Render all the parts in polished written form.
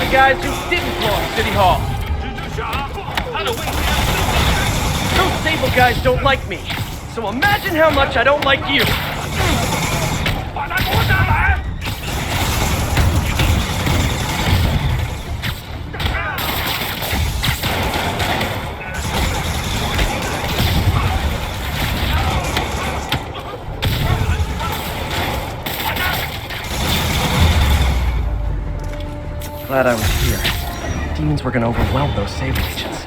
the guys who didn't belong City Hall. Those stable guys don't like me, so imagine how much I don't like you. Glad I was here. Demons were gonna overwhelm those Sable agents.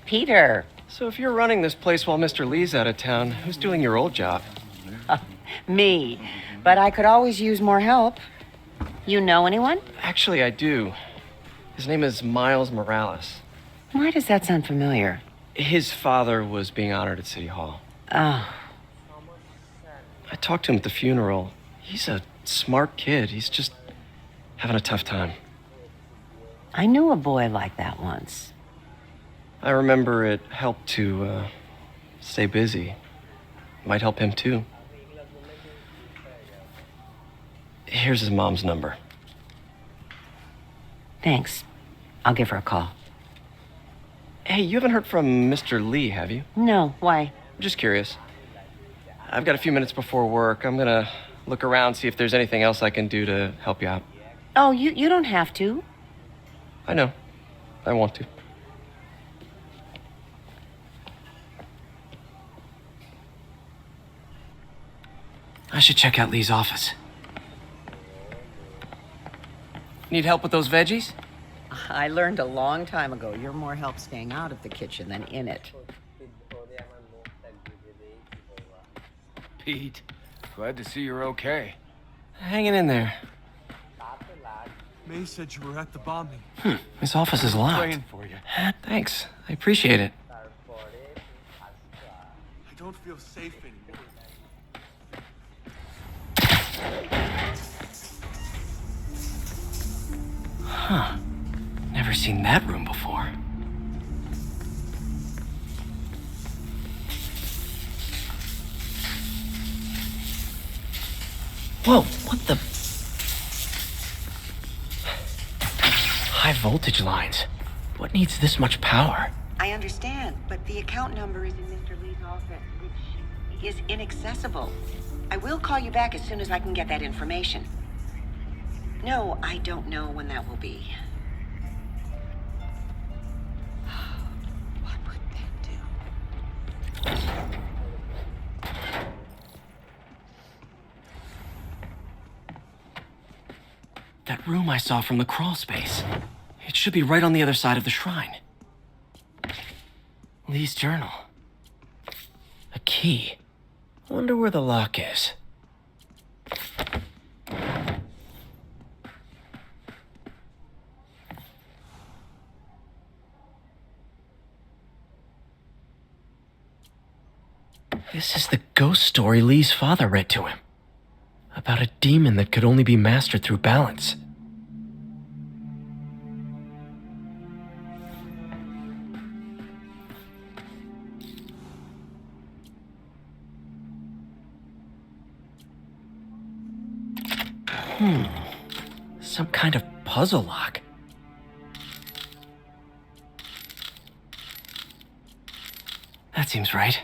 Peter. So if you're running this place while Mr. Lee's out of town, who's doing your old job? Me. But I could always use more help. You know anyone? Actually, I do. His name is Miles Morales. Why does that sound familiar? His father was being honored at City Hall. Oh. I talked to him at the funeral. He's a smart kid. He's just having a tough time. I knew a boy like that once. I remember it helped to stay busy. Might help him too. Here's his mom's number. Thanks. I'll give her a call. Hey, you haven't heard from Mr. Lee, have you? No, why? I'm just curious. I've got a few minutes before work. I'm gonna look around, see if there's anything else I can do to help you out. Oh, you don't have to. I know. I want to. I should check out Lee's office. Need help with those veggies? I learned a long time ago you're more help staying out of the kitchen than in it. Pete, glad to see you're okay. Hanging in there. May said you were at the bombing. His office is locked. Praying for you. Thanks. I appreciate it. I don't feel safe anymore. Huh. Never seen that room before. Whoa, what the? High voltage lines. What needs this much power? I understand, but the account number is in Mr. Lee's office, which is inaccessible. I will call you back as soon as I can get that information. No, I don't know when that will be. What would that do? That room I saw from the crawl space. It should be right on the other side of the shrine. Lee's journal. A key. Wonder where the lock is. This is the ghost story Lee's father read to him. About a demon that could only be mastered through balance. Some kind of puzzle lock. That seems right.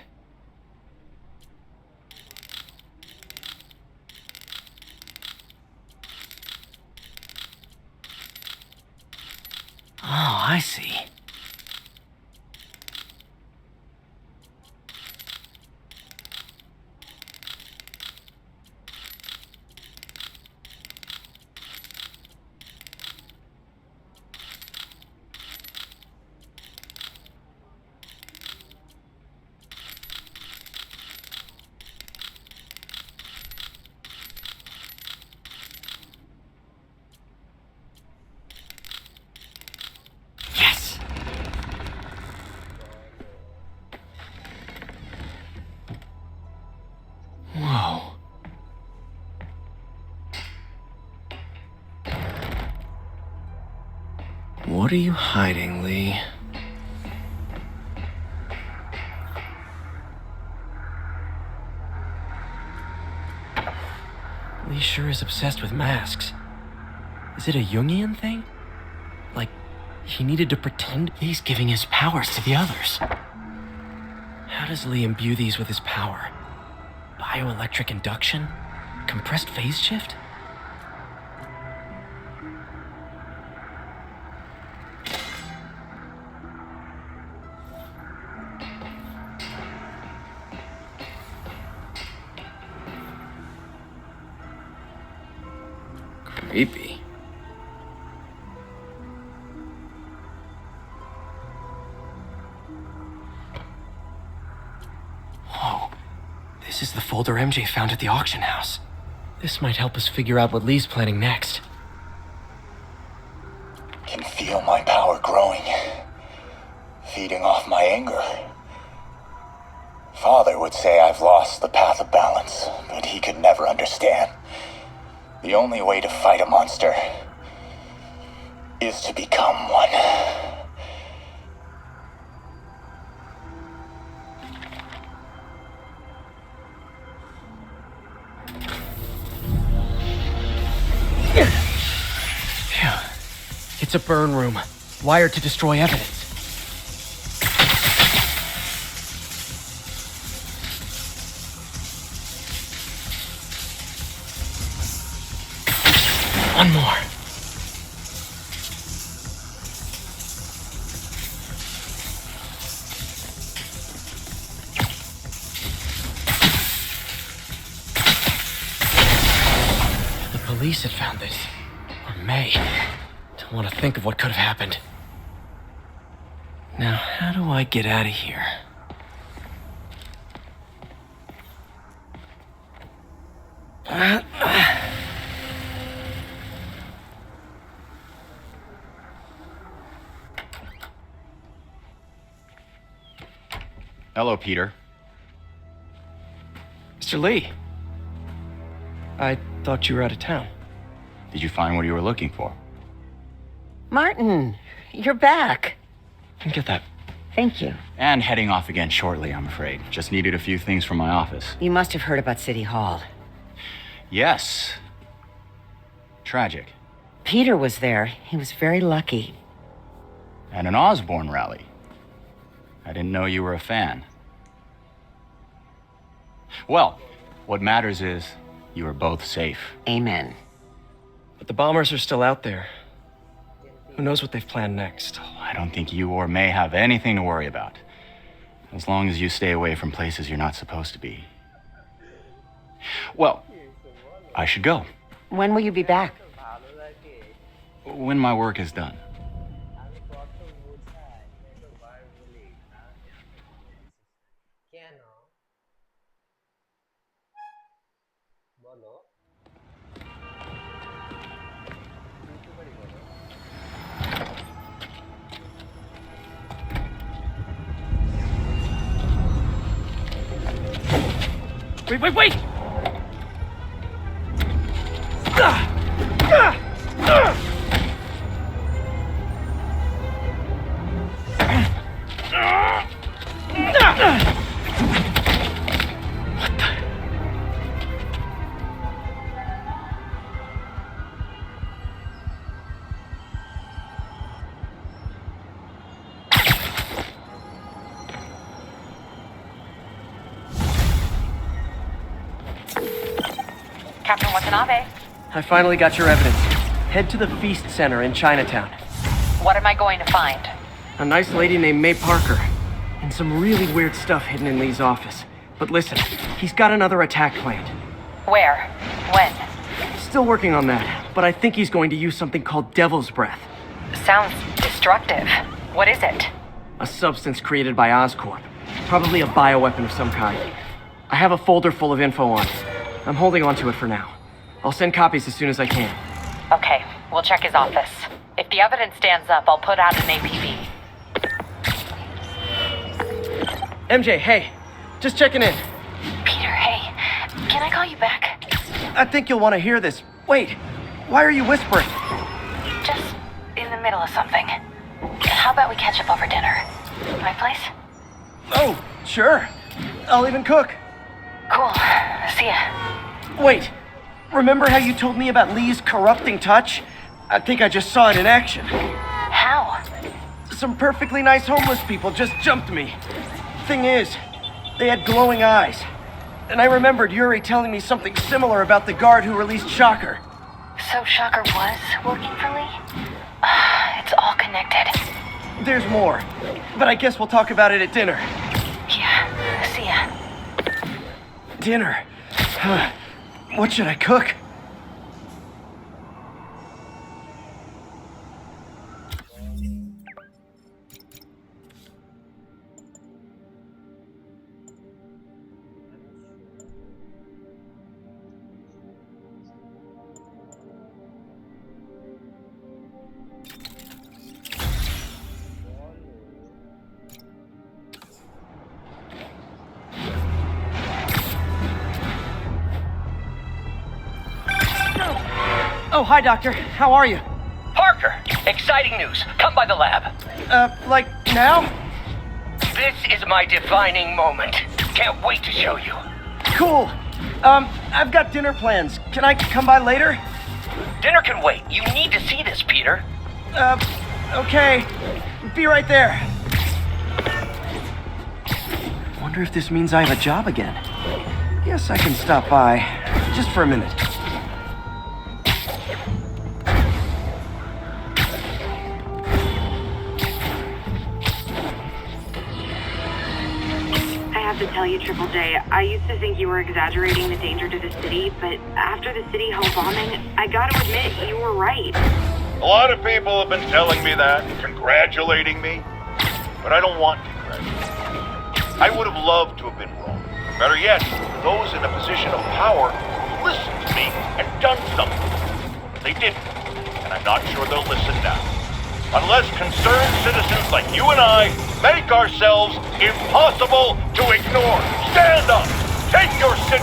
Oh, I see. What are you hiding, Lee? Lee sure is obsessed with masks. Is it a Jungian thing? Like, he needed to pretend he's giving his powers to the others. How does Lee imbue these with his power? Bioelectric induction? Compressed phase shift? Creepy. Whoa. This is the folder MJ found at the auction house. This might help us figure out what Lee's planning next. Can feel my power growing, feeding off my anger. Father would say I've lost the path of balance, but he could never understand. The only way to fight a monster is to become one. Phew. It's a burn room, wired to destroy evidence. One more. The police had found this. Or may. Don't want to think of what could have happened. Now, how do I get out of here? Hello, Peter. Mr. Lee. I thought you were out of town. Did you find what you were looking for? Martin, you're back. Didn't get that. Thank you. And heading off again shortly, I'm afraid. Just needed a few things from my office. You must have heard about City Hall. Yes. Tragic. Peter was there. He was very lucky. And an Osborne rally. I didn't know you were a fan. Well, what matters is you are both safe. Amen. But the bombers are still out there. Who knows what they've planned next? I don't think you or May have anything to worry about. As long as you stay away from places you're not supposed to be. Well, I should go. When will you be back? When my work is done. Wait! Captain Watanabe, I finally got your evidence. Head to the Feast Center in Chinatown. what am I going to find? A nice lady named May Parker. And some really weird stuff hidden in Lee's office. But listen, he's got another attack planned. Where? When? Still working on that, but I think he's going to use something called Devil's Breath. Sounds destructive. What is it? A substance created by Oscorp. Probably a bioweapon of some kind. I have a folder full of info on it. I'm holding on to it for now. I'll send copies as soon as I can. Okay, we'll check his office. If the evidence stands up, I'll put out an APB. MJ, hey. Just checking in. Peter, hey. Can I call you back? I think you'll want to hear this. Wait. Why are you whispering? Just in the middle of something. How about we catch up over dinner? My place? Oh, sure. I'll even cook. Cool. See ya. Wait, remember how you told me about Lee's corrupting touch? I think I just saw it in action. How? Some perfectly nice homeless people just jumped me. Thing is, they had glowing eyes. And I remembered Yuri telling me something similar about the guard who released Shocker. So Shocker was working for Lee? It's all connected. There's more, but I guess we'll talk about it at dinner. Yeah, see ya. Dinner? What should I cook? Oh, hi, Doctor. How are you? Parker, exciting news. Come by the lab. Like now? This is my defining moment. Can't wait to show you. Cool. I've got dinner plans. Can I come by later? Dinner can wait. You need to see this, Peter. Okay. Be right there. Wonder if this means I have a job again. Guess I can stop by. Just for a minute. I have to tell you, Triple J, I used to think you were exaggerating the danger to the city, but after the City Hall bombing, I gotta admit, you were right. A lot of people have been telling me that, congratulating me, but I don't want congratulations. I would have loved to have been wrong. Better yet, those in a position of power who listened to me and done something. But they didn't, and I'm not sure they'll listen now. Unless concerned citizens like you and I make ourselves impossible to ignore. Stand up! Take your sit.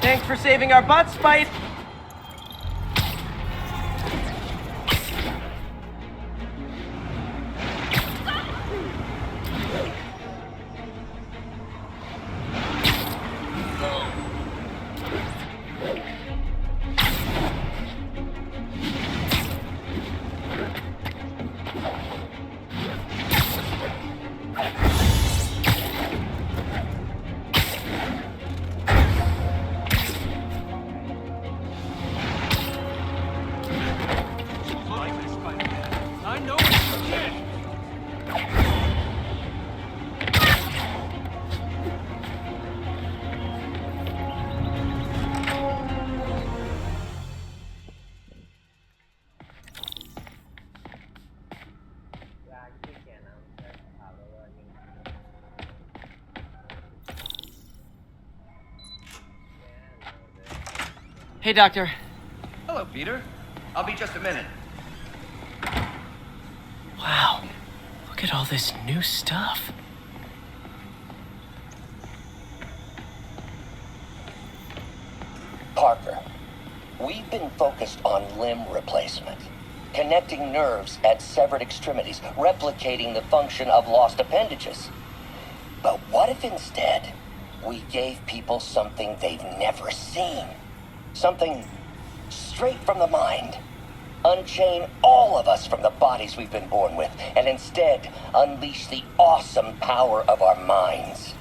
Thanks for saving our butts, Spite. I know what you did! Hey, Doctor. Hello, Peter. I'll be just a minute. Wow. Look at all this new stuff. Parker, we've been focused on limb replacement, connecting nerves at severed extremities, replicating the function of lost appendages. But what if instead we gave people something they've never seen? Something straight from the mind. Unchain all of us from the bodies we've been born with, and instead unleash the awesome power of our minds.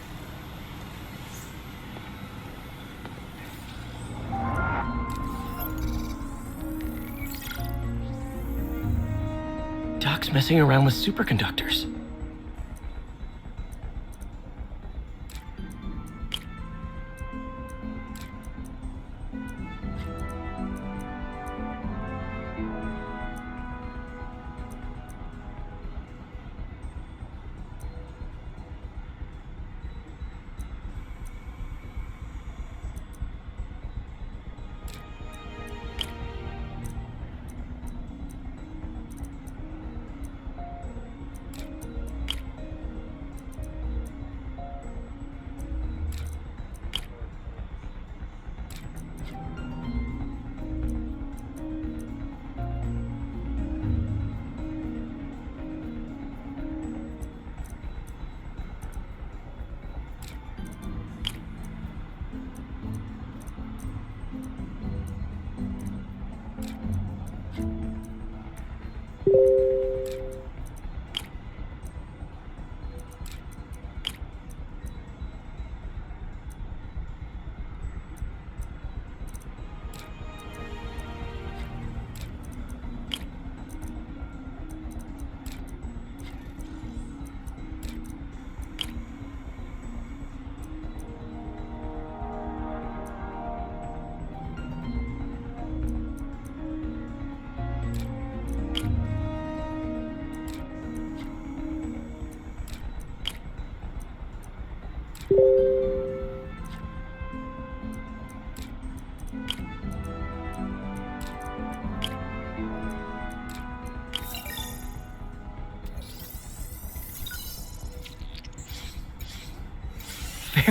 Doc's messing around with superconductors.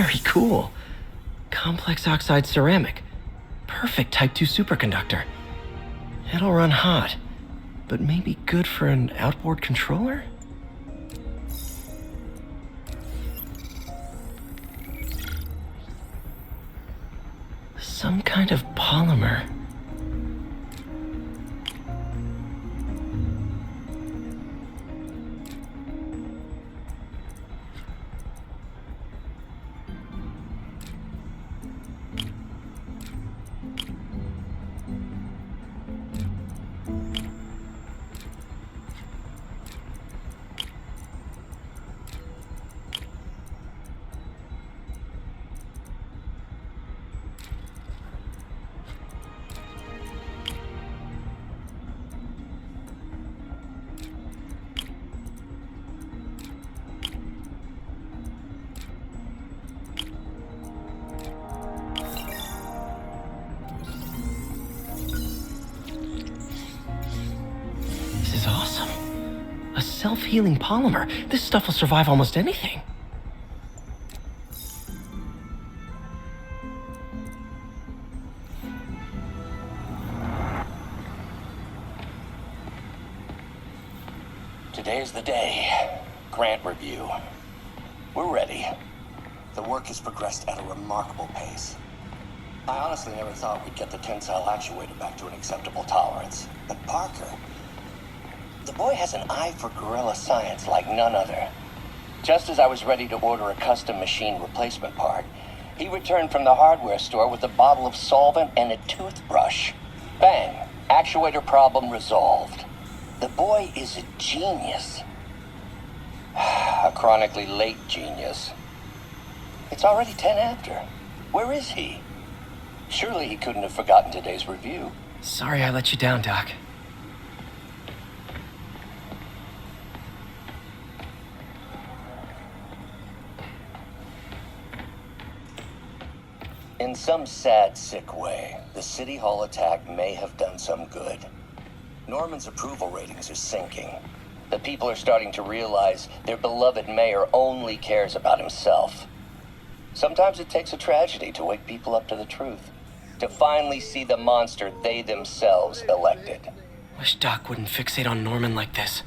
Very cool. Complex oxide ceramic. Perfect Type 2 superconductor. It'll run hot, but maybe good for an outboard controller? Some kind of polymer. This is awesome. A self-healing polymer. This stuff will survive almost anything. Today's the day. Grant review. We're ready. The work has progressed at a remarkable pace. I honestly never thought we'd get the tensile actuator back to an acceptable tolerance. But Parker, the boy has an eye for guerrilla science like none other. Just as I was ready to order a custom machine replacement part, he returned from the hardware store with a bottle of solvent and a toothbrush. Bang! Actuator problem resolved. The boy is a genius. A chronically late genius. It's already 10 after. Where is he? Surely he couldn't have forgotten today's review. Sorry I let you down, Doc. In some sad, sick way, the City Hall attack may have done some good. Norman's approval ratings are sinking. The people are starting to realize their beloved mayor only cares about himself. Sometimes it takes a tragedy to wake people up to the truth, to finally see the monster they themselves elected. Wish Doc wouldn't fixate on Norman like this.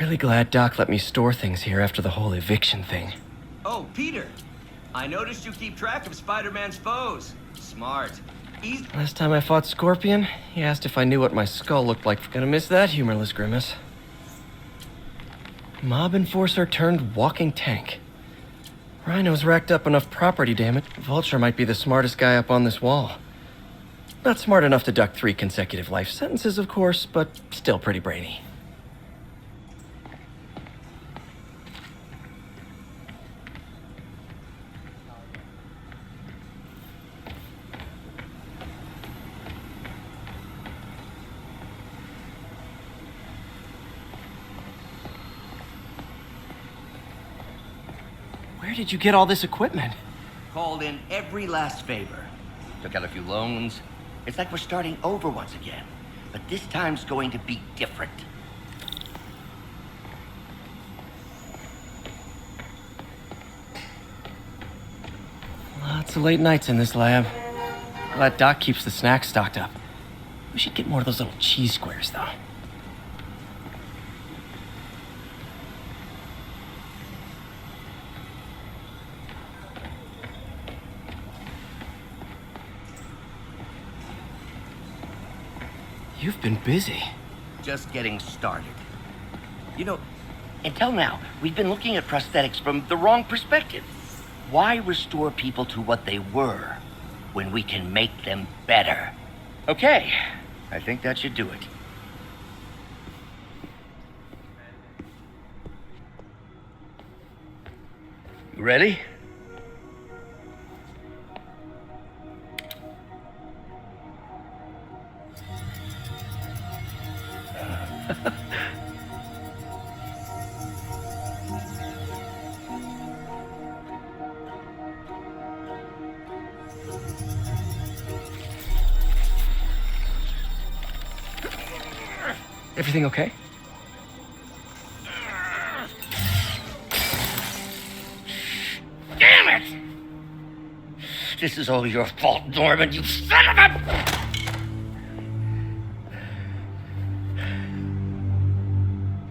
Really glad Doc let me store things here after the whole eviction thing. Oh, Peter. I noticed you keep track of Spider-Man's foes. Smart. Last time I fought Scorpion, he asked if I knew what my skull looked like. Gonna miss that humorless grimace. Mob enforcer turned walking tank. Rhino's racked up enough property damage. Vulture might be the smartest guy up on this wall. Not smart enough to duck 3 consecutive life sentences, of course, but still pretty brainy. Where did you get all this equipment? Called in every last favor. Took out a few loans. It's like we're starting over once again. But this time's going to be different. Lots of late nights in this lab. Glad Doc keeps the snacks stocked up. We should get more of those little cheese squares, though. You've been busy. Just getting started. You know, until now, we've been looking at prosthetics from the wrong perspective. Why restore people to what they were when we can make them better? Okay, I think that should do it. You ready? Everything okay? Damn it! This is all your fault, Norman, you son of a...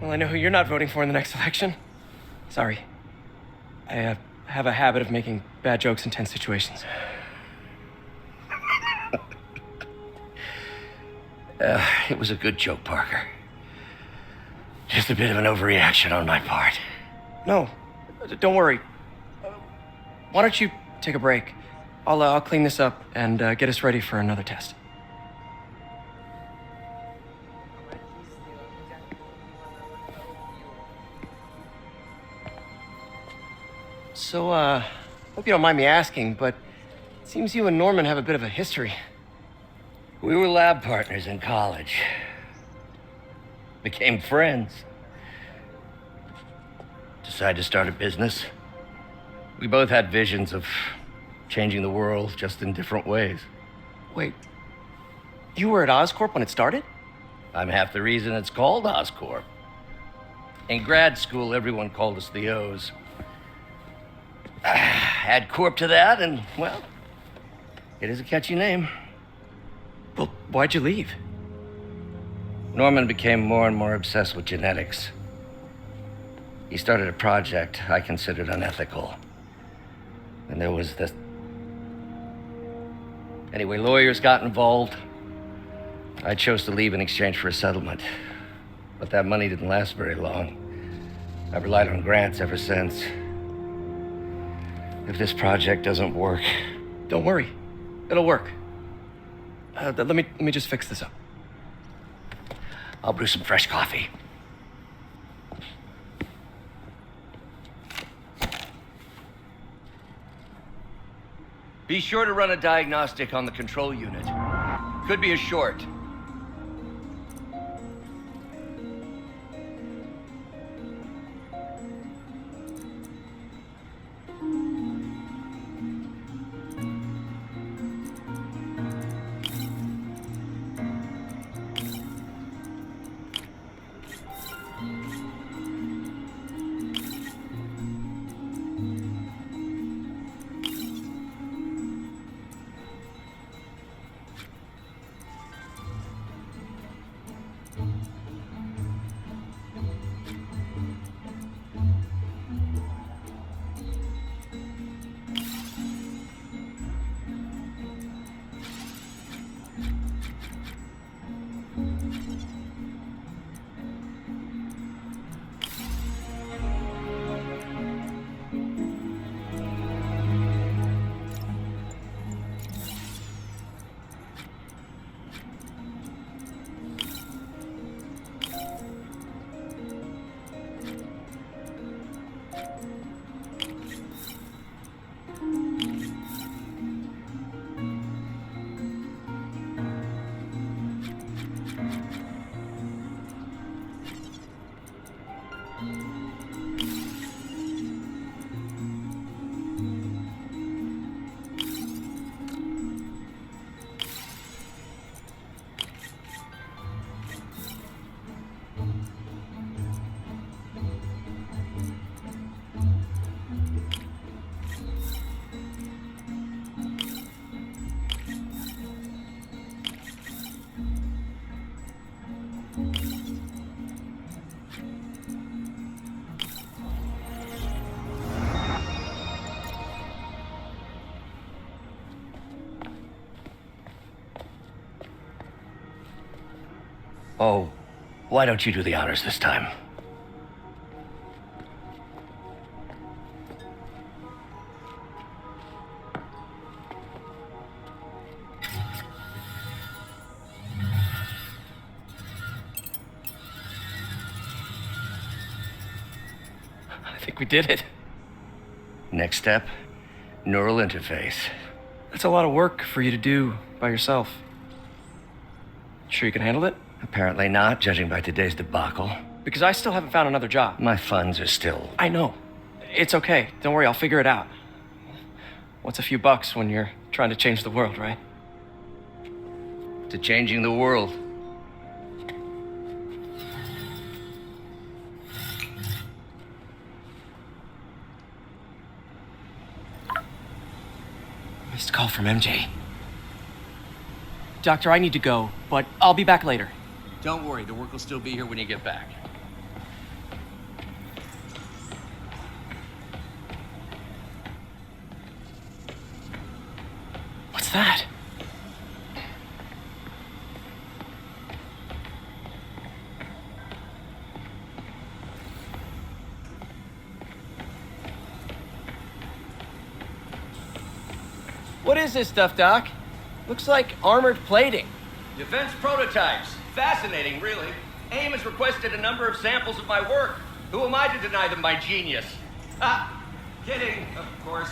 Well, I know who you're not voting for in the next election. Sorry. I have a habit of making bad jokes in tense situations. It was a good joke, Parker. Just a bit of an overreaction on my part. No, don't worry. Why don't you take a break? I'll clean this up and get us ready for another test. So, hope you don't mind me asking, but it seems you and Norman have a bit of a history. We were lab partners in college. Became friends. Decided to start a business. We both had visions of changing the world, just in different ways. Wait, you were at Oscorp when it started? I'm half the reason it's called Oscorp. In grad school, everyone called us the O's. Add Corp to that, and, well, it is a catchy name. Well, why'd you leave? Norman became more and more obsessed with genetics. He started a project I considered unethical. And there was this... Anyway, lawyers got involved. I chose to leave in exchange for a settlement. But that money didn't last very long. I've relied on grants ever since. If this project doesn't work... Don't worry. It'll work. Let me just fix this up. I'll brew some fresh coffee. Be sure to run a diagnostic on the control unit. Could be a short. Oh, why don't you do the honors this time? I think we did it. Next step, neural interface. That's a lot of work for you to do by yourself. Sure you can handle it? Apparently not, judging by today's debacle. Because I still haven't found another job. My funds are still... I know. It's okay. Don't worry, I'll figure it out. What's a few bucks when you're trying to change the world, right? To changing the world. Missed call from MJ. Doctor, I need to go, but I'll be back later. Don't worry, the work will still be here when you get back. What's that? What is this stuff, Doc? Looks like armored plating. Defense prototypes. Fascinating, really. AIM has requested a number of samples of my work. Who am I to deny them my genius? Ah, kidding, of course.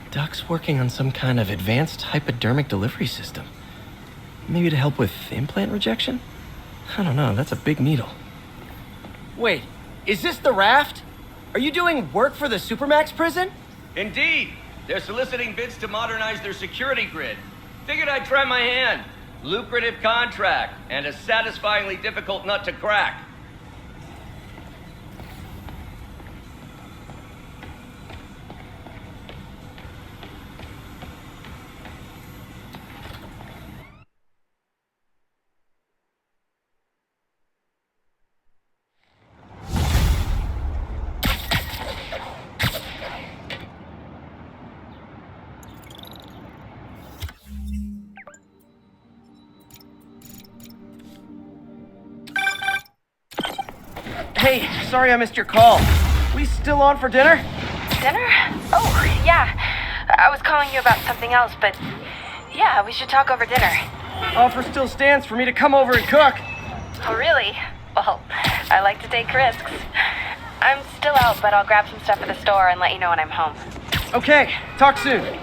Doc's working on some kind of advanced hypodermic delivery system. Maybe to help with implant rejection? I don't know, that's a big needle. Wait, is this the raft? Are you doing work for the Supermax prison? Indeed. They're soliciting bids to modernize their security grid. Figured I'd try my hand. Lucrative contract, and a satisfyingly difficult nut to crack. Hey, sorry I missed your call. We still on for dinner? Dinner? Oh, yeah. I was calling you about something else, but yeah, we should talk over dinner. Offer still stands for me to come over and cook. Oh, really? Well, I like to take risks. I'm still out, but I'll grab some stuff at the store and let you know when I'm home. Okay, talk soon.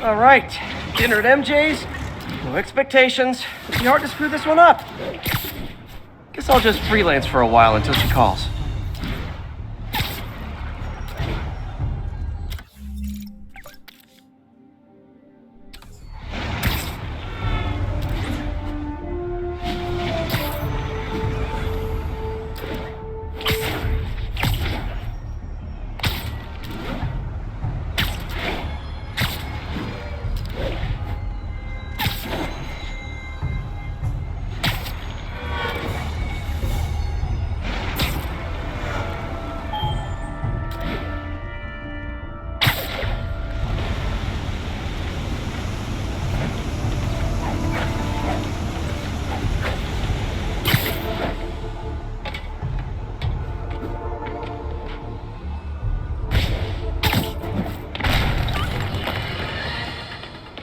All right, dinner at MJ's. No expectations. It'd be hard to screw this one up. Guess I'll just freelance for a while until she calls.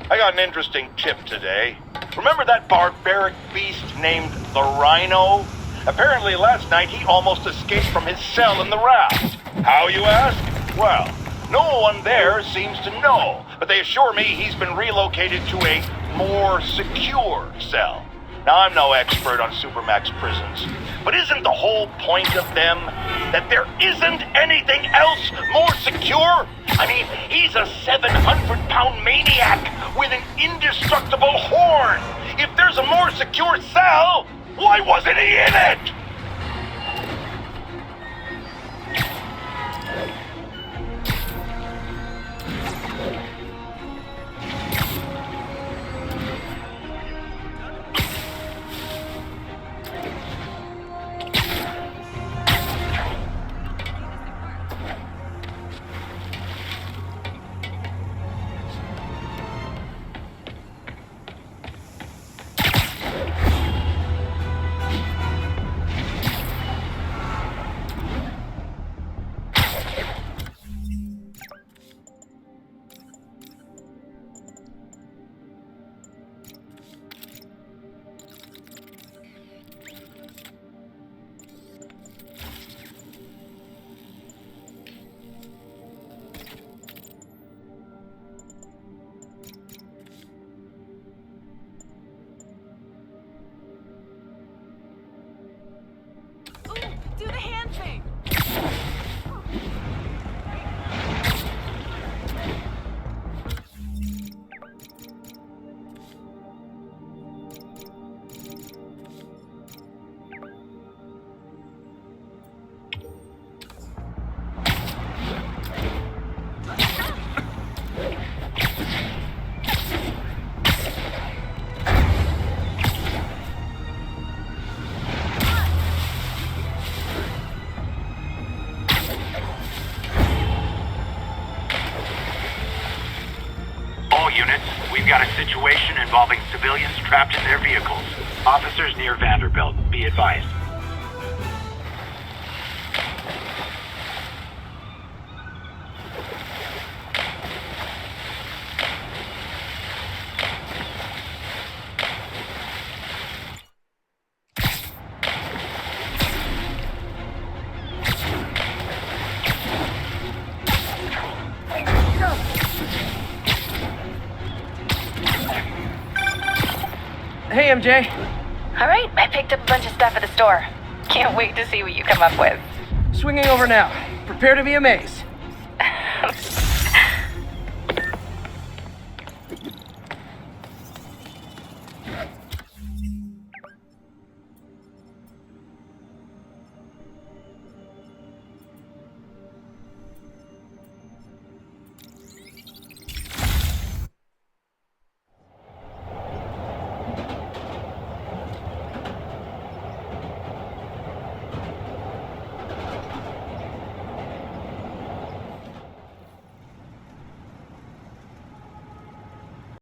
I got an interesting tip today. Remember that barbaric beast named the Rhino? Apparently last night he almost escaped from his cell in the raft. How, you ask? Well, no one there seems to know, but they assure me he's been relocated to a more secure cell. Now, I'm no expert on Supermax prisons, but isn't the whole point of them that there isn't anything else more secure? I mean, he's a 700-pound maniac with an indestructible horn. If there's a more secure cell, why wasn't he in it? We've got a situation involving civilians trapped in their vehicles. Officers near Vanderbilt, be advised. Hey, MJ. All right, I picked up a bunch of stuff at the store. Can't wait to see what you come up with. Swinging over now. Prepare to be amazed.